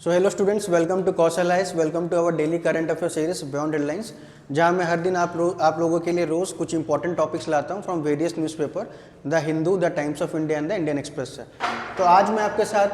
So hello students, welcome to Kaushal ice, welcome to our daily current affair series beyond headlines, जहां मैं हर दिन आप लोगों के लिए रोज़ कुछ इंपॉर्टेंट टॉपिक्स लाता हूं from various newspaper, the Hindu, the times of India and the Indian express से। तो आज मैं आपके साथ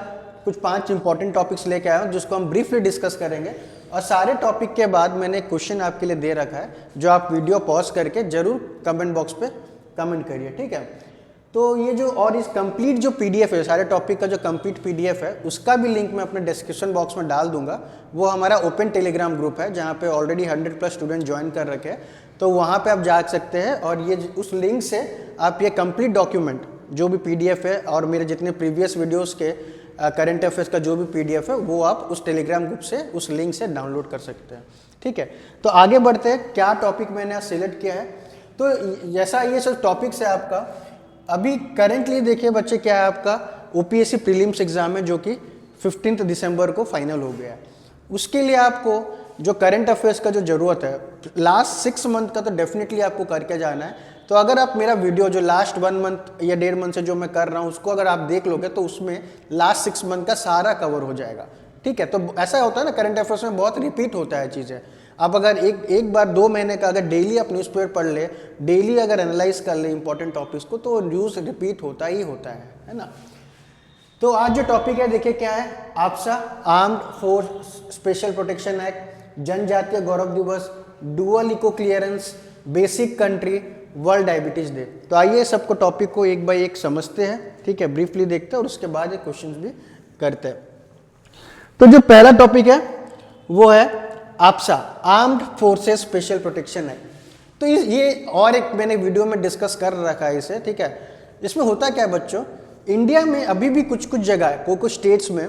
कुछ 5 इंपॉर्टेंट टॉपिक्स लेके आया हूं जिसको हम ब्रीफली डिस्कस करेंगे। और सारे टॉपिक के बाद मैंने एक क्वेश्चन आपके लिए दे रखा है जो आप वीडियो पॉज करके जरूर कमेंट बॉक्स पे कमेंट करिए, ठीक है। तो ये जो और इस कंप्लीट जो पीडीएफ है, सारे टॉपिक का जो कंप्लीट पीडीएफ है, उसका भी लिंक मैं अपने डिस्क्रिप्शन बॉक्स में डाल दूंगा। वो हमारा ओपन टेलीग्राम ग्रुप है जहाँ पे ऑलरेडी 100+ स्टूडेंट ज्वाइन कर रखे हैं, तो वहाँ पे आप जा सकते हैं और ये उस लिंक से आप ये कंप्लीट डॉक्यूमेंट जो भी पीडीएफ है और मेरे जितने प्रीवियस वीडियोज़ के करंट अफेयर्स का जो भी पीडीएफ है वो आप उस टेलीग्राम ग्रुप से उस लिंक से डाउनलोड कर सकते हैं, ठीक है। तो आगे बढ़ते हैं, क्या टॉपिक मैंने आज सिलेक्ट किया है। तो जैसा ये सब टॉपिक्स है आपका, अभी करेंटली देखिए बच्चे, क्या है आपका ओपीएससी प्रीलिम्स एग्जाम है जो कि 15 दिसंबर को फाइनल हो गया है। उसके लिए आपको जो करंट अफेयर्स का जो ज़रूरत है, लास्ट 6 मंथ का तो डेफिनेटली आपको करके जाना है। तो अगर आप मेरा वीडियो जो लास्ट 1 मंथ या 1.5 मंथ से जो मैं कर रहा हूँ उसको अगर आप देख लोगे तो उसमें लास्ट 6 मंथ का सारा कवर हो जाएगा, ठीक है। तो ऐसा होता है ना, करंट अफेयर्स में बहुत रिपीट होता है चीज़ें। आप अगर एक बार 2 महीने का अगर डेली आप न्यूज़पेपर पढ़ ले, डेली अगर एनालाइज कर ले इंपॉर्टेंट टॉपिक्स को, तो न्यूज़ रिपीट होता ही होता है ना। तो आज जो टॉपिक है देखिए क्या है, AFSPA armed force special protection act, Janjatiya Gaurav Divas, dual eco clearance, basic country, world diabetes day. तो आइए सबको टॉपिक को एक बाय एक समझते हैं, ठीक है, ब्रीफली देखते हैं और उसके बाद ये क्वेश्चंस भी करते हैं। तो जो पहला टॉपिक है वो है AFSPA armed forces special protection act. तो ये और एक मैंने वीडियो में डिस्कस कर रखा है इसे, ठीक है। इसमें होता क्या है बच्चों, इंडिया में अभी भी कुछ जगह कुछ स्टेट्स में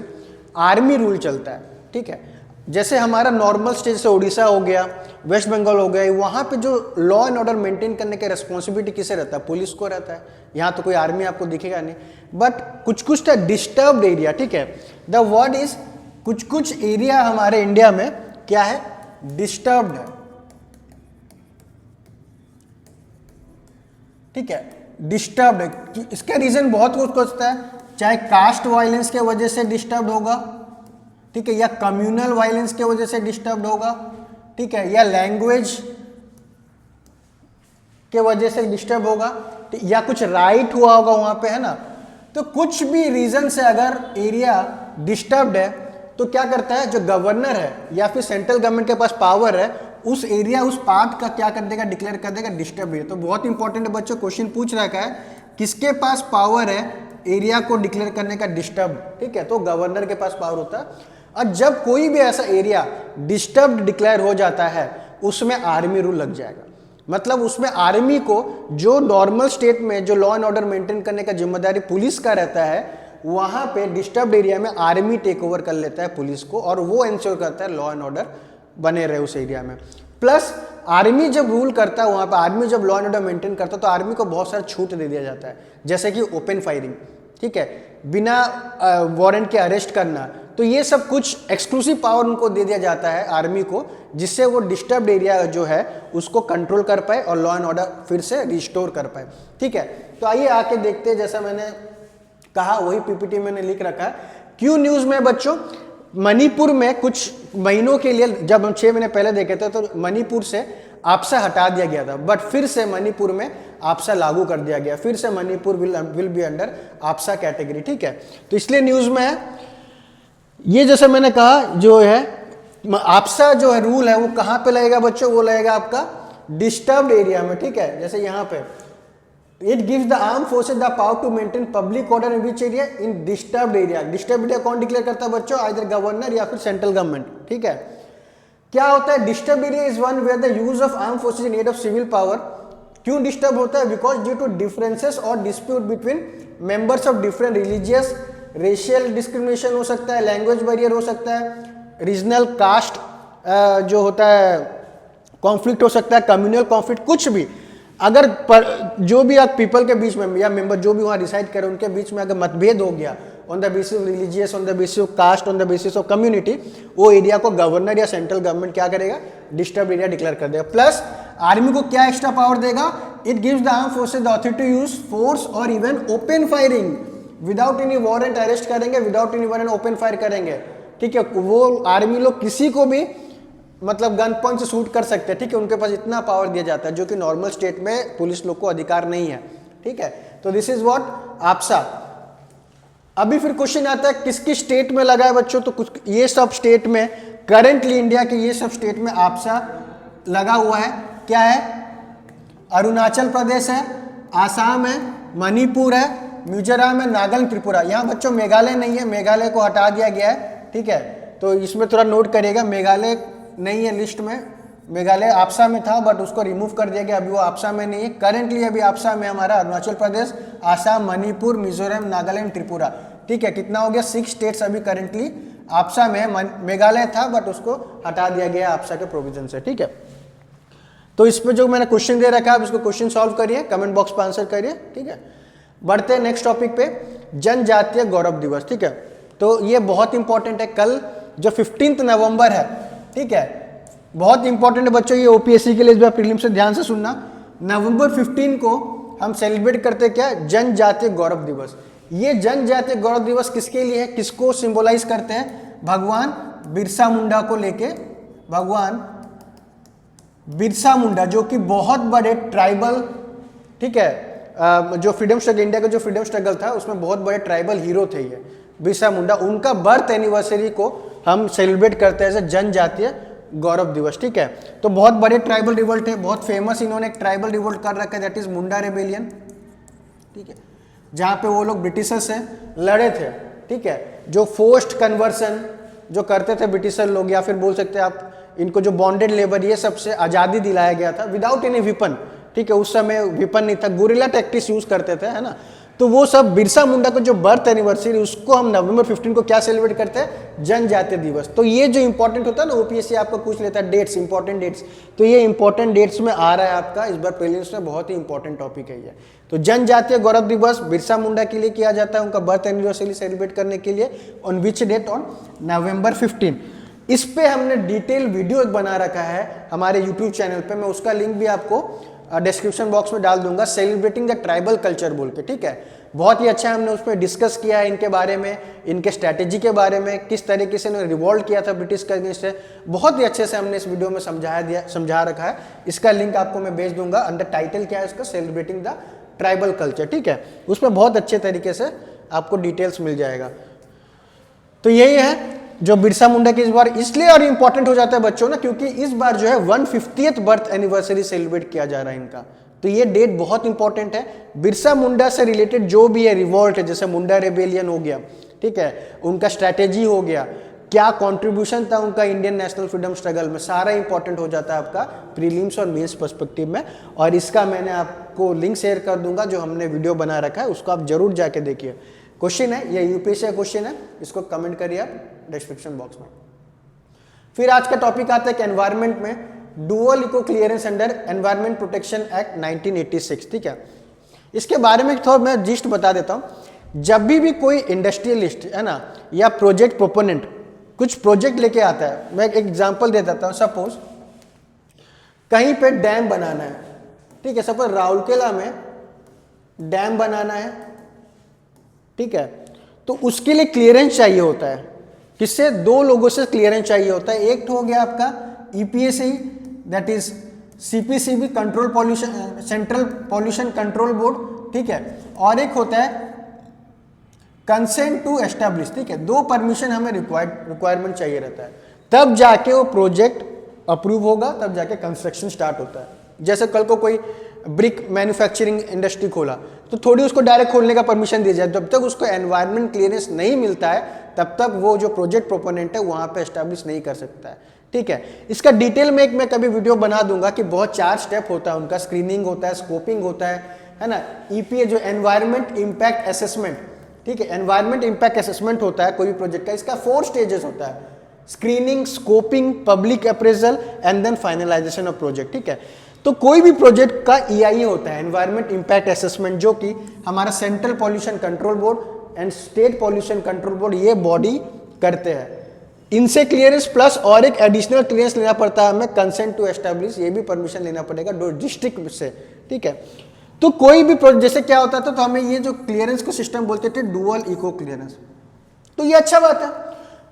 आर्मी रूल चलता है, ठीक है। जैसे हमारा नॉर्मल स्टेट से उड़ीसा हो गया, वेस्ट बंगाल हो गया, वहाँ पे जो लॉ एंड ऑर्डर मेंटेन करने का रिस्पॉन्सिबिलिटी किसे रहता है, पुलिस को रहता है। यहाँ तो कोई आर्मी आपको दिखेगा नहीं, बट कुछ डिस्टर्ब्ड एरिया, ठीक है, द वर्ड इज कुछ एरिया हमारे इंडिया में क्या है, डिस्टर्ब्ड है, ठीक है, डिस्टर्ब्ड है। इसका रीजन बहुत कुछ होता है, चाहे कास्ट वायलेंस के वजह से डिस्टर्ब्ड होगा, ठीक है, या कम्युनल वायलेंस के वजह से डिस्टर्ब्ड होगा, ठीक है, या लैंग्वेज के वजह से डिस्टर्ब होगा, या कुछ राइट हुआ होगा वहां पे, है ना। तो कुछ भी रीजन से अगर एरिया डिस्टर्ब्ड है तो क्या करता है, जो गवर्नर है या फिर सेंट्रल गवर्नमेंट के पास पावर है, उस एरिया उस पार्ट का क्या कर देगा, डिक्लेयर कर देगा डिस्टर्ब है। तो बहुत इंपॉर्टेंट है बच्चों, क्वेश्चन पूछ रखा है किसके पास पावर है एरिया को डिक्लेयर करने का, डिस्टर्ब, ठीक है, तो गवर्नर के पास पावर होता है। और जब कोई भी ऐसा एरिया डिस्टर्ब डिक्लेयर हो जाता है उसमें आर्मी रूल लग जाएगा। मतलब उसमें आर्मी को, जो नॉर्मल स्टेट में जो लॉ एंड ऑर्डर मेंटेन करने का जिम्मेदारी पुलिस का रहता है, वहां पे डिस्टर्ब एरिया में आर्मी टेक ओवर कर लेता है पुलिस को, और वो इंश्योर करता है लॉ एंड ऑर्डर बने रहे उस एरिया में। प्लस आर्मी जब रूल करता है वहां पे, आर्मी जब लॉ एंड ऑर्डर मेंटेन करता है तो आर्मी को बहुत सारा छूट दे दिया जाता है, जैसे कि ओपन फायरिंग, ठीक है, बिना वारंट के अरेस्ट करना। तो ये सब कुछ एक्सक्लूसिव पावर उनको दे दिया जाता है आर्मी को, जिससे वो डिस्टर्ब्ड एरिया जो है उसको कंट्रोल कर पाए और लॉ एंड ऑर्डर फिर से रिस्टोर कर पाए, ठीक है। तो आइए आके देखते हैं, जैसा मैंने कहा वही पीपीटी मैंने लिख रखा है। क्यों न्यूज में बच्चों, मणिपुर में कुछ महीनों के लिए, जब हम 6 महीने पहले देखे थे तो मणिपुर से आपसा हटा दिया गया था, बट फिर से मणिपुर में आपसा लागू कर दिया गया, फिर से Manipur will be under AFSPA category, ठीक है। तो इसलिए न्यूज में है ये, जैसे मैंने कहा, जो है आपसा जो है रूल है वो कहां पे लगेगा बच्चों, वो लगेगा आपका डिस्टर्ब्ड एरिया में, ठीक है। जैसे यहां पे it gives the arm forces the power to maintain public order in which area, in disturbed area. Disturbed area कौन डिक्लेयर करता है बच्चों, आइदर गवर्नर या फिर सेंट्रल गवर्नमेंट, ठीक है। क्या होता है, disturb area is one where the use of arm forces in aid of civil power. क्यों डिस्टर्ब होता है, बिकॉज ड्यू टू डिफरेंसेस और dispute between members of different religious, racial discrimination हो सकता है, लैंग्वेज बैरियर हो सकता है, रीजनल कास्ट जो होता है कॉन्फ्लिक्ट हो सकता है, कम्युनल कॉन्फ्लिक्ट, कुछ भी अगर जो भी आप पीपल के बीच में या मेंबर जो भी वहाँ डिसाइड करें उनके बीच में अगर मतभेद हो गया on the basis of religious, on the basis of caste, on the basis of community, वो एरिया को गवर्नर या सेंट्रल गवर्नमेंट क्या करेगा, डिस्टर्ब एरिया डिक्लेयर कर देगा। प्लस आर्मी को क्या एक्स्ट्रा पावर देगा, it gives the arm forces the authority to use force और even open firing without any warrant, arrest करेंगे without any warrant, open fire करेंगे, ठीक है, वो आर्मी लोग किसी को भी मतलब गन पॉइंट से शूट कर सकते हैं, ठीक है, उनके पास इतना पावर दिया जाता है जो कि नॉर्मल स्टेट में पुलिस लोग को अधिकार नहीं है, ठीक है। तो दिस इज व्हाट आपसा। अभी फिर क्वेश्चन आता है किस किस स्टेट में लगा है बच्चों, तो कुछ ये सब स्टेट में करंटली इंडिया के ये सब स्टेट में आपसा लगा हुआ है। क्या है? अरुणाचल प्रदेश है, आसाम है, मणिपुर है, मिजोरम है, नागालैंड, त्रिपुरा। यहाँ बच्चों मेघालय नहीं है, मेघालय को हटा दिया गया है, ठीक है, तो इसमें थोड़ा नोट करिएगा, मेघालय नहीं है लिस्ट में। मेघालय आपसा में था बट उसको रिमूव कर दिया गया, अभी वो आपसा में नहीं है। करंटली अभी आपसा में हमारा अरुणाचल प्रदेश, आसाम, मणिपुर, मिजोरम, नागालैंड, त्रिपुरा, ठीक है। कितना हो गया? 6 स्टेट्स अभी करंटली आपसा में है। मेघालय था बट उसको हटा दिया गया आपसा के प्रोविजन से, ठीक है। तो इस पे जो मैंने क्वेश्चन दे रखा है, आप इसको क्वेश्चन सॉल्व करिए, कमेंट बॉक्स पर आंसर करिए, ठीक है। बढ़ते हैं नेक्स्ट टॉपिक पे, जनजातीय गौरव दिवस, ठीक है। तो ये बहुत इंपॉर्टेंट है, कल जो 15 नवंबर है, ठीक है, बहुत इंपॉर्टेंट है बच्चों, ये ओपीएससी के लिए इस बार प्रीलिम से ध्यान से सुनना। नवंबर 15 को हम सेलिब्रेट करते क्या? जनजातीय गौरव दिवस। ये जनजातीय गौरव दिवस किसके लिए है, किसको सिंबलाइज करते हैं? भगवान बिरसा मुंडा को लेके। भगवान बिरसा मुंडा जो कि बहुत बड़े ट्राइबल, ठीक है, जो फ्रीडम स्ट्रगल, इंडिया का जो फ्रीडम स्ट्रगल था उसमें बहुत बड़े ट्राइबल हीरो थे ये बिरसा मुंडा, उनका बर्थ एनिवर्सरी को हम सेलिब्रेट करते हैं जनजातीय गौरव दिवस, ठीक है। तो बहुत बड़े ट्राइबल रिवोल्ट है, बहुत फेमस इन्होंने एक ट्राइबल रिवोल्ट कर रखा है, दैट इज मुंडा रेबेलियन, ठीक है, जहां पे वो लोग ब्रिटिशर से लड़े थे, ठीक है। जो फोर्स्ड कन्वर्सन जो करते थे ब्रिटिशर लोग, या फिर बोल सकते हैं आप इनको जो बॉन्डेड लेबर, ये सबसे आज़ादी दिलाया गया था विदाउट एनी विपन, ठीक है। उस समय विपन नहीं था, गुरिल्ला टैक्टिक्स यूज करते थे, है ना। तो वो सब बिरसा मुंडा को जो बर्थ एनिवर्सरी, उसको हम नवंबर 15 को क्या सेलिब्रेट करते हैं? जनजातीय दिवस। तो ये जो इंपॉर्टेंट होता है ना, ओपीएससी आपको पूछ लेता है डेट्स, इंपॉर्टेंट डेट्स, तो ये इंपॉर्टेंट डेट्स में आ रहा है आपका इस बार प्रीलिम्स में, बहुत ही इंपॉर्टेंट टॉपिक है ये। तो जनजातीय गौरव दिवस बिरसा मुंडा के लिए किया जाता है, उनका बर्थ एनिवर्सरी सेलिब्रेट करने के लिए। On which date? On November 15। इस पे हमने डिटेल वीडियो बना रखा है हमारे यूट्यूब चैनल पे, मैं उसका लिंक भी आपको डिस्क्रिप्शन बॉक्स में डाल दूंगा, सेलिब्रेटिंग द ट्राइबल कल्चर बोल के, ठीक है। बहुत ही अच्छा हमने उस पर डिस्कस किया है इनके बारे में, इनके स्ट्रैटेजी के बारे में, किस तरीके से इन्होंने रिवॉल्ट किया था ब्रिटिश के अगेंस्ट, बहुत ही अच्छे से हमने इस वीडियो में समझा रखा है। इसका लिंक आपको मैं भेज दूंगा, अंडर टाइटल क्या है इसका? सेलिब्रेटिंग द ट्राइबल कल्चर, ठीक है। उसमें बहुत अच्छे तरीके से आपको डिटेल्स मिल जाएगा। तो यही है जो बिरसा मुंडा की इस बार इसलिए और इंपॉर्टेंट हो जाता है बच्चों ना, क्योंकि इस बार जो है 150th बर्थ एनिवर्सरी सेलिब्रेट किया जा रहा है इनका। तो ये डेट बहुत इंपॉर्टेंट है। बिरसा मुंडा से रिलेटेड जो भी है रिवॉल्ट है, जैसे मुंडा रेबेलियन हो गया, ठीक है, उनका स्ट्रैटेजी हो गया, क्या कंट्रीब्यूशन था उनका इंडियन नेशनल फ्रीडम स्ट्रगल में, सारा इंपॉर्टेंट हो जाता है आपका प्रीलिम्स और मेंस पर्सपेक्टिव में। और इसका मैंने आपको लिंक शेयर कर दूंगा, जो हमने वीडियो बना रखा है उसको आप जरूर जाके देखिए। क्वेश्चन है, ये यूपीएससी का क्वेश्चन है, इसको कमेंट करिए आप डिस्क्रिप्शन बॉक्स में। फिर आज का टॉपिक आता है कि एनवायरमेंट में dual eco clearance under environment protection act 1986, ठीक है। इसके बारे में थोड़ा मैं जिस्ट बता देता हूं। जब भी कोई इंडस्ट्रियलिस्ट है ना, या प्रोजेक्ट प्रोपोनेंट कुछ प्रोजेक्ट लेके आता है, मैं एक एग्जांपल दे देता हूं। सपोज कहीं पे डैम बनाना है, ठीक है, सपोज राउरकेला में डैम बनाना है, ठीक है, तो उसके लिए क्लियरेंस चाहिए होता है। किससे? 2 लोगों से क्लियरेंस चाहिए होता है। एक हो गया आपका EPSC, that is CPCB, control pollution, central pollution control board, ठीक है, और एक होता है कंसेंट टू एस्टैब्लिश, ठीक है। 2 परमिशन हमें रिक्वायरमेंट चाहिए रहता है, तब जाके वो प्रोजेक्ट अप्रूव होगा, तब जाके कंस्ट्रक्शन स्टार्ट होता है। जैसे कल को कोई ब्रिक मैन्युफैक्चरिंग इंडस्ट्री खोला, तो थोड़ी उसको डायरेक्ट खोलने का परमिशन दिया जाए, जब तक उसको एनवायरमेंट क्लियरेंस नहीं मिलता है तब तक वो जो प्रोजेक्ट प्रोपोनेंट है वहां पे एस्टैब्लिश नहीं कर सकता है, ठीक है। इसका डिटेल में एक मैं कभी वीडियो बना दूंगा कि बहुत 4 स्टेप होता है उनका, स्क्रीनिंग होता है, स्कोपिंग होता है ना। ईपीए जो एनवायरमेंट इंपैक्ट असेसमेंट, ठीक है, एनवायरमेंट इंपैक्ट असेसमेंट होता है कोई भी प्रोजेक्ट का, इसका 4 स्टेजेस होता है, screening, scoping, public appraisal and then finalisation of project, ठीक है। तो कोई भी प्रोजेक्ट का ईआईए होता है, एनवायरमेंट इंपैक्ट असेसमेंट, जो कि हमारा central pollution control board and state pollution control board ये बॉडी करते हैं। इनसे क्लियरेंस प्लस और एक एडिशनल क्लियरेंस लेना पड़ता है हमें, कंसेंट टू एस्टैब्लिश, ये भी परमिशन लेना पड़ेगा डिस्ट्रिक्ट से, ठीक है। तो कोई भी प्रोजेक्ट, जैसे क्या होता था, तो हमें ये जो क्लियरेंस को सिस्टम बोलते थे डुअल इको क्लियरेंस, तो ये अच्छा बात है।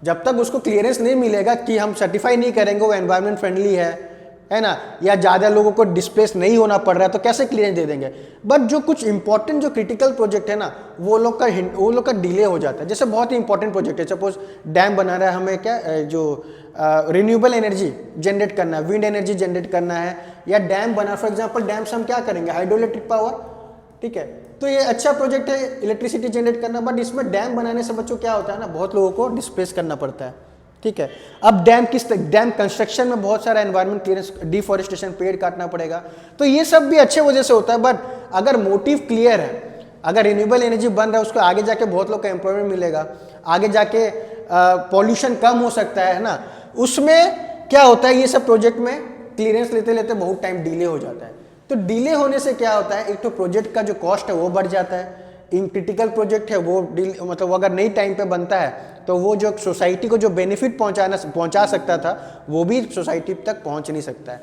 जब तक उसको क्लियरेंस नहीं मिलेगा कि हम सर्टिफाई नहीं करेंगे वो एनवायरमेंट फ्रेंडली है ना, या ज़्यादा लोगों को डिस्प्लेस नहीं होना पड़ रहा है, तो कैसे क्लियरेंस दे देंगे। बट जो कुछ इंपॉर्टेंट जो क्रिटिकल प्रोजेक्ट है ना, वो लोग का डिले हो जाता है। जैसे बहुत ही इंपॉर्टेंट प्रोजेक्ट है, सपोज डैम बना रहा है हमें, क्या जो रिन्यूएबल एनर्जी जनरेट करना है, विंड एनर्जी जनरेट करना है, या डैम बना, फॉर एग्जाम्पल डैम से हम क्या करेंगे, हाइड्रो इलेक्ट्रिक पावर, ठीक है। तो ये अच्छा प्रोजेक्ट है इलेक्ट्रिसिटी जनरेट करना, बट इसमें डैम बनाने से बच्चों क्या होता है ना, बहुत लोगों को डिस्प्लेस करना पड़ता है, ठीक है। अब डैम कंस्ट्रक्शन में बहुत सारा एनवायरमेंट क्लियरेंस, डिफॉरेस्टेशन, पेड़ काटना पड़ेगा, तो ये सब भी अच्छे वजह से होता है। बट अगर मोटिव क्लियर है, अगर रिन्यूएबल एनर्जी बन रहा है, उसको आगे जाके बहुत लोग का एम्प्लॉयमेंट मिलेगा, आगे जाके पॉल्यूशन कम हो सकता है ना, उसमें क्या होता है, ये सब प्रोजेक्ट में क्लियरेंस लेते लेते बहुत टाइम डिले हो जाता है। तो डिले होने से क्या होता है, एक तो प्रोजेक्ट का जो कॉस्ट है वो बढ़ जाता है, इन क्रिटिकल प्रोजेक्ट है वो मतलब अगर नहीं टाइम पे बनता है तो वो जो सोसाइटी को जो बेनिफिट पहुंचा सकता था वो भी सोसाइटी तक पहुंच नहीं सकता है।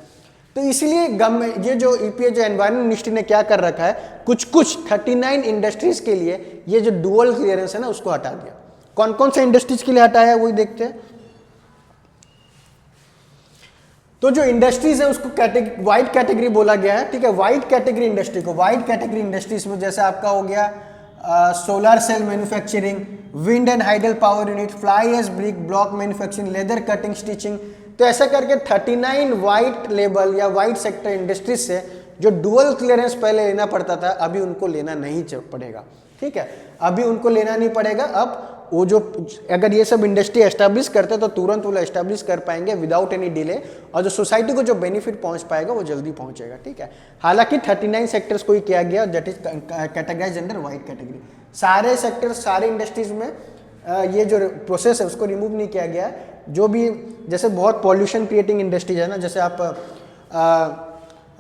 तो इसलिए गवर्नमेंट, ये जो ईपीए जो एनवायरमेंट मिनिस्ट्री ने क्या कर रखा है, कुछ 39 इंडस्ट्रीज के लिए ये जो डुअल क्लियरेंस है ना उसको हटा दिया। कौन कौन से इंडस्ट्रीज के लिए हटाया है वही देखते हैं। तो जो इंडस्ट्रीज है उसको वाइट कैटेगरी बोला गया है, ठीक है। वाइट कैटेगरी इंडस्ट्री को, वाइट कैटेगरी इंडस्ट्रीज में जैसे आपका हो गया solar cell manufacturing, wind and hydel power unit, fly ash brick block manufacturing, leather cutting, stitching. तो ऐसा करके 39 वाइट लेबल या वाइट सेक्टर इंडस्ट्रीज से जो डुअल क्लियरेंस पहले लेना पड़ता था, अभी उनको लेना नहीं पड़ेगा, ठीक है। अभी उनको लेना नहीं पड़ेगा। अब वो जो अगर ये सब इंडस्ट्री एस्टैब्लिश करते तो तुरंत वो एस्टैब्लिश कर पाएंगे विदाउट एनी डिले, और जो सोसाइटी को जो बेनिफिट पहुंच पाएगा वो जल्दी पहुंचेगा, ठीक है। हालांकि 39 सेक्टर्स को ही किया गया, that is categorise under white category. सारे सेक्टर्स, सारे इंडस्ट्रीज में ये जो प्रोसेस है उसको रिमूव नहीं किया गया है। जो भी जैसे बहुत पॉल्यूशन क्रिएटिंग इंडस्ट्रीज है ना, जैसे आप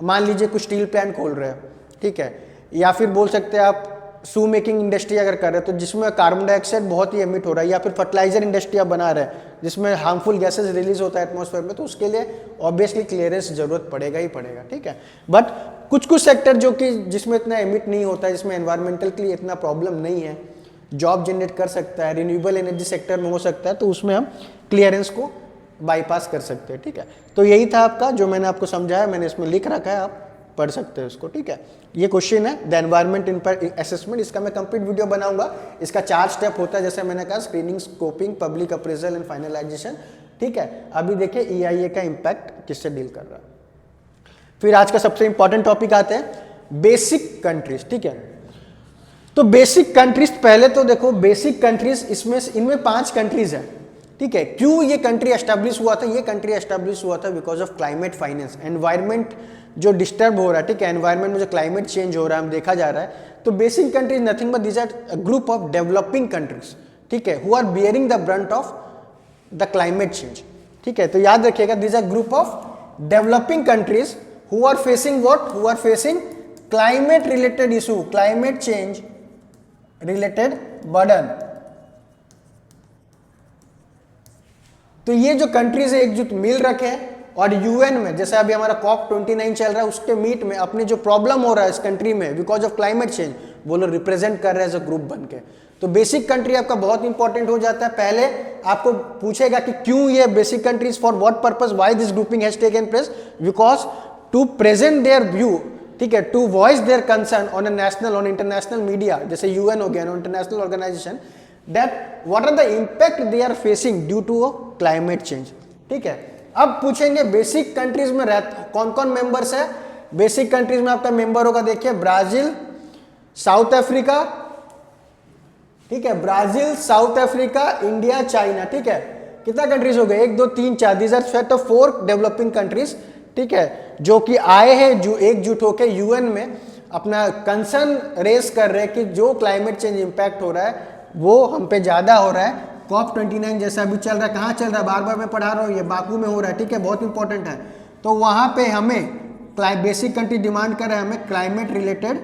मान लीजिए कुछ स्टील प्लांट खोल रहे हैं, ठीक है, या फिर बोल सकते हैं आप शू मेकिंग इंडस्ट्री अगर कर रहे हैं तो जिसमें कार्बन डाइऑक्साइड बहुत ही एमिट हो रहा है, या फिर फर्टिलाइजर इंडस्ट्री आप बना रहे हैं जिसमें हार्मफुल गैसेज रिलीज होता है एटमॉस्फेयर में, तो उसके लिए ऑब्वियसली क्लियरेंस जरूरत पड़ेगा ही पड़ेगा, ठीक है। बट कुछ सेक्टर जो कि जिसमें इतना एमिट नहीं होता है, जिसमें एनवायरमेंटल के लिए इतना प्रॉब्लम नहीं है, जॉब जनरेट कर सकता है, रिन्यूएबल एनर्जी सेक्टर में हो सकता है, तो उसमें हम क्लियरेंस को बाईपास कर सकते हैं, ठीक है। तो यही था आपका जो मैंने आपको समझाया, मैंने इसमें लिख रखा है, आप पढ़ सकते हैं उसको, ठीक है। ये क्वेश्चन है द एनवायरमेंट इन असेसमेंट, इसका मैं कंप्लीट वीडियो बनाऊंगा। इसका 4 स्टेप होता है, जैसे मैंने कहा, screening, scoping, public appraisal and finalisation, ठीक है। अभी देखिए EIA का इम्पैक्ट किससे डील कर रहा है। फिर आज का सबसे इंपॉर्टेंट टॉपिक आते हैं बेसिक कंट्रीज, ठीक है। तो बेसिक कंट्रीज, पहले तो देखो बेसिक कंट्रीज, इसमें इनमें 5 कंट्रीज है, ठीक है। क्यों ये कंट्री एस्टैब्लिश हुआ था? ये कंट्री एस्टैब्लिश हुआ था because of climate finance. Environment जो डिस्टर्ब हो रहा है, ठीक है, एनवायरमेंट में जो क्लाइमेट चेंज हो रहा है हम देखा जा रहा है, तो basic countries nothing but these are group of developing countries, ठीक है, who are bearing the brunt of the climate change, ठीक है। तो याद रखिएगा, these are group of developing countries who are facing what, who are facing climate related issue, climate change related burden. तो ये जो कंट्रीज है एकजुट मिल रखे और यूएन में, जैसे अभी हमारा COP29 चल रहा है, उसके मीट में अपने जो प्रॉब्लम हो रहा है इस कंट्री में बिकॉज ऑफ क्लाइमेट चेंज, वो लोग रिप्रेजेंट कर रहे हैं एज अ ग्रुप बन के। तो बेसिक कंट्री आपका बहुत इंपॉर्टेंट हो जाता है। पहले आपको पूछेगा कि क्यों ये basic countries, for what purpose, why this grouping has taken place, because to present their view, ठीक है, to voice their concern on a national, on international media, जैसे यूएन हो गया, international organisation, that what are the impact they are facing due to climate change, ठीक है। अब पूछेंगे basic countries में कौन कौन मेंबर्स है। बेसिक कंट्रीज में आपका मेंबर होगा, देखिए, ब्राजील, साउथ अफ्रीका, ठीक है, Brazil, south Africa, India, China, ठीक है। कितना कंट्रीज हो गए? 1 2 3 4, these are set of 4 developing countries, ठीक है, जो कि आए हैं जो एकजुट होकर यूएन में अपना कंसर्न रेस कर रहे हैं कि जो क्लाइमेट चेंज इंपैक्ट हो रहा है वो हम पे ज्यादा हो रहा है। COP29 जैसा अभी चल रहा है, कहाँ चल रहा है, बार बार मैं पढ़ा रहा हूँ, ये बाकू में हो रहा है, ठीक है, बहुत इंपॉर्टेंट है। तो वहाँ पे हमें बेसिक कंट्री डिमांड कर रहे हैं, हमें क्लाइमेट रिलेटेड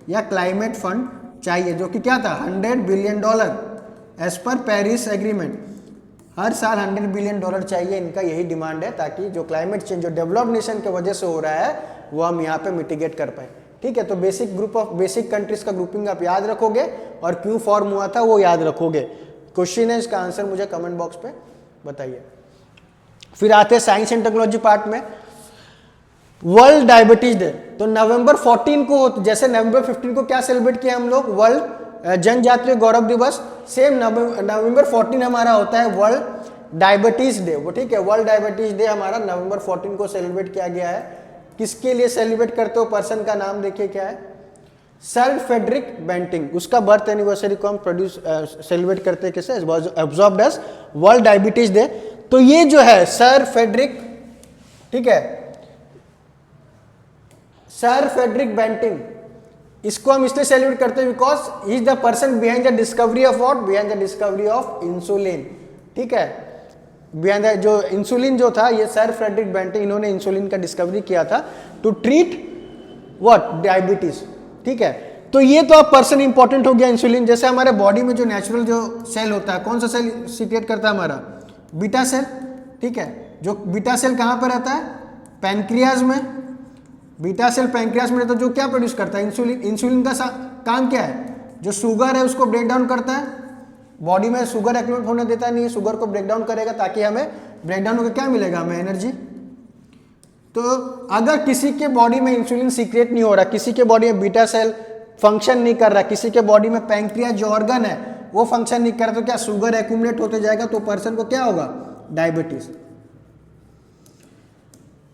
या क्लाइमेट फंड चाहिए, जो कि क्या था, $100 billion as per Paris agreement. हर साल $100 बिलियन चाहिए, इनका यही डिमांड है, ताकि जो क्लाइमेट चेंज जो डेवलप्ड नेशन की वजह से हो रहा है वो हम यहाँ पे मिटिगेट कर पाए, ठीक है। तो basic group of basic countries का ग्रुपिंग आप याद रखोगे और क्यों फॉर्म हुआ था वो याद रखोगे, क्वेश्चन है, इसका आंसर मुझे कमेंट बॉक्स पे बताइए। फिर आते हैं साइंस एंड टेक्नोलॉजी पार्ट में, वर्ल्ड डायबिटीज डे। तो नवंबर 14 को, जैसे नवंबर 15 को क्या सेलिब्रेट किया हम लोग, वर्ल्ड जनजातीय गौरव दिवस, सेम नवंबर 14 हमारा होता है वर्ल्ड डायबिटीज डे। वो ठीक है, वर्ल्ड डायबिटीज डे हमारा नवंबर 14 को सेलिब्रेट किया गया है। किसके लिए सेलिब्रेट करते हो, पर्सन का नाम देखिए क्या है, सर फ्रेडरिक बेंटिंग। उसका बर्थ एनिवर्सरी को हम सेलिब्रेट करते हैं किसे, observed as world diabetes day. तो ये जो है सर फ्रेडरिक, ठीक है, सर फ्रेडरिक बेंटिंग, इसको हम इसलिए सेलिब्रेट करते हैं because he is the person behind the discovery of what, behind the discovery of insulin. ठीक है, बिहाइंड द जो इंसुलिन जो था, ये सर फ्रेडरिक बेंटिंग, इन्होंने इंसुलिन का डिस्कवरी किया था टू ट्रीट व्हाट, डायबिटीज। ठीक है, तो ये तो अब पर्सन इंपॉर्टेंट हो गया इंसुलिन। जैसे हमारे बॉडी में जो नेचुरल जो सेल होता है, कौन सा सेल सीक्रेट करता है हमारा, बीटा सेल। ठीक है, जो बीटा सेल कहाँ पर रहता है, पैनक्रियाज में। बीटा सेल पैनक्रियाज में रहता है, जो क्या प्रोड्यूस करता है, इंसुलिन। इंसुलिन का काम क्या है, जो शुगर है उसको ब्रेक डाउन करता है, बॉडी में शुगर एक्यूमुलेट होने देता नहीं है, शुगर को ब्रेक डाउन करेगा ताकि हमें ब्रेक डाउन होकर क्या मिलेगा, हमें एनर्जी। तो अगर किसी के बॉडी में इंसुलिन सीक्रेट नहीं हो रहा, किसी के बॉडी में बीटा सेल फंक्शन नहीं कर रहा, किसी के बॉडी में पैंक्रियाज जो ऑर्गन है वो फंक्शन नहीं कर रहा, तो क्या शुगर एक्यूमुलेट होते जाएगा, तो पर्सन को क्या होगा, डायबिटीज।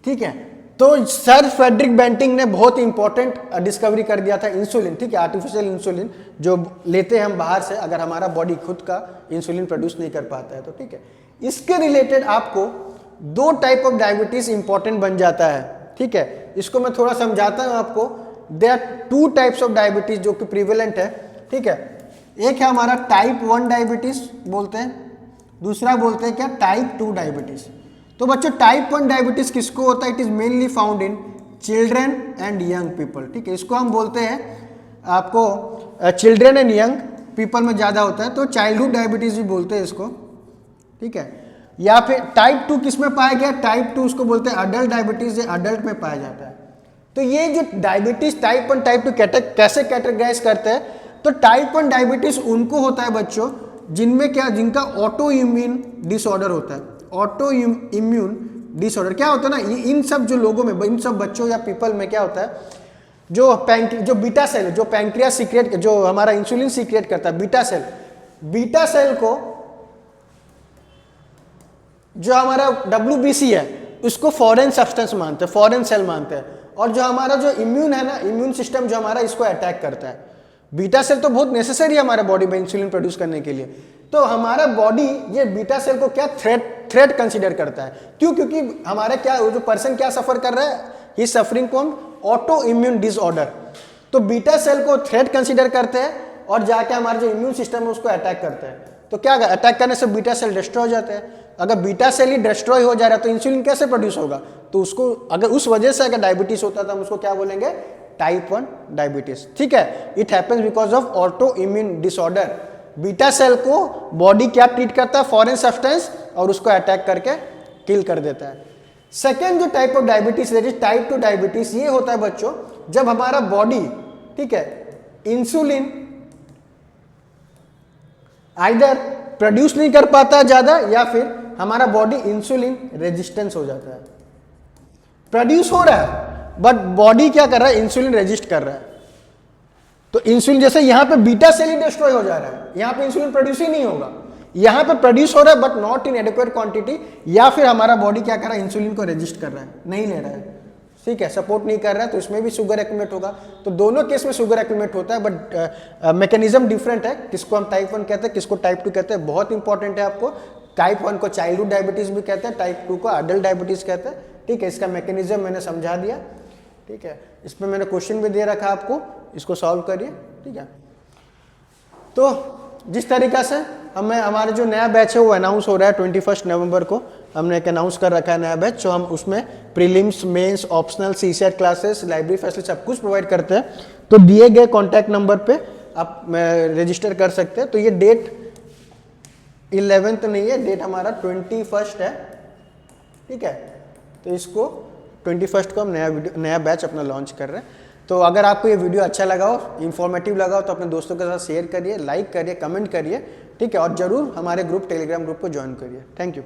ठीक है, तो सर फ्रेडरिक बेंटिंग ने बहुत इंपॉर्टेंट डिस्कवरी कर दिया था इंसुलिन। ठीक है, आर्टिफिशियल इंसुलिन जो लेते हैं हम बाहर से, अगर हमारा बॉडी खुद का इंसुलिन प्रोड्यूस नहीं कर पाता है तो। ठीक है, इसके रिलेटेड आपको दो टाइप ऑफ डायबिटीज इंपॉर्टेंट बन जाता है। ठीक है, इसको मैं थोड़ा समझाता हूं आपको। There are two types of diabetes जो कि प्रिवेलेंट है। ठीक है, एक है हमारा टाइप 1 डायबिटीज बोलते हैं, दूसरा बोलते हैं क्या, टाइप 2 डायबिटीज। तो बच्चों टाइप 1 डायबिटीज किसको होता है, it is mainly found in children and young people. ठीक है, इसको हम बोलते हैं आपको चिल्ड्रन एंड यंग पीपल में ज्यादा होता है, तो चाइल्डहुड डायबिटीज भी बोलते हैं इसको। ठीक है, या फिर टाइप 2 किस में पाया गया, टाइप 2 उसको बोलते हैं अडल्ट डायबिटीज, ये अडल्ट में पाया जाता है। तो ये जो डायबिटीज टाइप 1 टाइप 2 कैसे कैटेगराइज करते हैं, तो टाइप 1 डायबिटीज उनको होता है बच्चों जिनमें क्या, जिनका ऑटो इम्यून डिसऑर्डर होता है। ऑटो इम्यून डिसऑर्डर क्या होता है ना, इन सब जो लोगों में, इन सब बच्चों या पीपल में क्या होता है, जो बीटा सेल, जो पैंक्रियास सीक्रेट, जो हमारा इंसुलिन सीक्रेट करता है, बीटा सेल को जो हमारा WBC है उसको फॉरेन सब्सटेंस मानते हैं, फॉरेन सेल मानते हैं। और जो हमारा जो इम्यून है ना, इम्यून सिस्टम जो हमारा इसको अटैक करता है। बीटा सेल तो बहुत नेसेसरी है हमारे बॉडी में इंसुलिन प्रोड्यूस करने के लिए। तो हमारा बॉडी ये बीटा सेल को क्या थ्रेट कंसीडर करता है। क्यों, क्योंकि हमारे क्या, जो पर्सन क्या सफर कर रहा है, he suffering from auto immune disorder. तो बीटा सेल को थ्रेट कंसीडर करते हैं और जाके हमारा जो इम्यून सिस्टम है उसको अटैक करते हैं। तो क्या अटैक करने से बीटा सेल डिस्ट्रॉय हो जाते हैं। अगर बीटा सेल ही डिस्ट्रॉय हो जा रहा है तो इंसुलिन कैसे प्रोड्यूस होगा, तो उसको अगर उस वजह से अगर डायबिटीज होता था हम उसको क्या बोलेंगे, टाइप 1 डायबिटीज। ठीक है, it happens because of auto immune disorder. Beta cell को बॉडी क्या ट्रीट करता है, फॉरेन सब्सटेंस, और उसको अटैक करके किल कर देता है। सेकेंड जो टाइप ऑफ डायबिटीज है, टाइप 2 डायबिटीज, ये होता है बच्चों जब हमारा बॉडी, ठीक है, इंसुलिन आइदर प्रोड्यूस नहीं कर पाता ज्यादा, या फिर हमारा बॉडी इंसुलिन रेजिस्टेंस हो जाता है। प्रोड्यूस हो रहा है बट बॉडी क्या कर रहा है, इंसुलिन रेजिस्ट कर रहा है। तो इंसुलिन, जैसे यहां पे बीटा सेल ही डिस्ट्रॉय हो जा रहा है, यहां पे इंसुलिन प्रोड्यूस ही नहीं होगा, यहां पे प्रोड्यूस हो रहा है but not in adequate quantity, या फिर हमारा बॉडी क्या कर रहा है, इंसुलिन को रेजिस्ट कर रहा है, नहीं ले रहा है। ठीक है, सपोर्ट नहीं कर रहा है, तो इसमें भी शुगर एक्यूमुलेट होगा। तो दोनों केस में शुगर एक्यूमुलेट होता है, बट मैकेनिज्म डिफरेंट है। किसको हम टाइप 1 कहते हैं, किसको टाइप 2 कहते हैं, बहुत इंपॉर्टेंट है आपको। टाइप 1 को चाइल्डहुड डायबिटीज भी कहते हैं, टाइप 2 को अडल्ट डायबिटीज कहते हैं। ठीक है, इसका मैकेनिज्म मैंने समझा दिया। ठीक है, इसमें मैंने क्वेश्चन भी दे रखा आपको, इसको सॉल्व करिए। ठीक है, तो जिस तरीका से हमारे जो नया बैच है वो अनाउंस हो रहा है 21 नवंबर को, हमने एक अनाउंस कर रखा है नया बैच, जो हम उसमें prelims, mains, optional, CSAT classes, library facility सब कुछ प्रोवाइड करते हैं। तो दिए गए कॉन्टैक्ट नंबर पे आप रजिस्टर कर सकते हैं। तो ये डेट 11th नहीं है, डेट हमारा 21 है। ठीक है, तो इसको 21 को हम नया बैच अपना लॉन्च कर रहे हैं। तो अगर आपको ये वीडियो अच्छा लगा हो, इंफॉर्मेटिव लगा हो, तो अपने दोस्तों के साथ शेयर करिए, लाइक करिए, कमेंट करिए। ठीक है, और ज़रूर हमारे ग्रुप टेलीग्राम ग्रुप को ज्वाइन करिए। Thank you.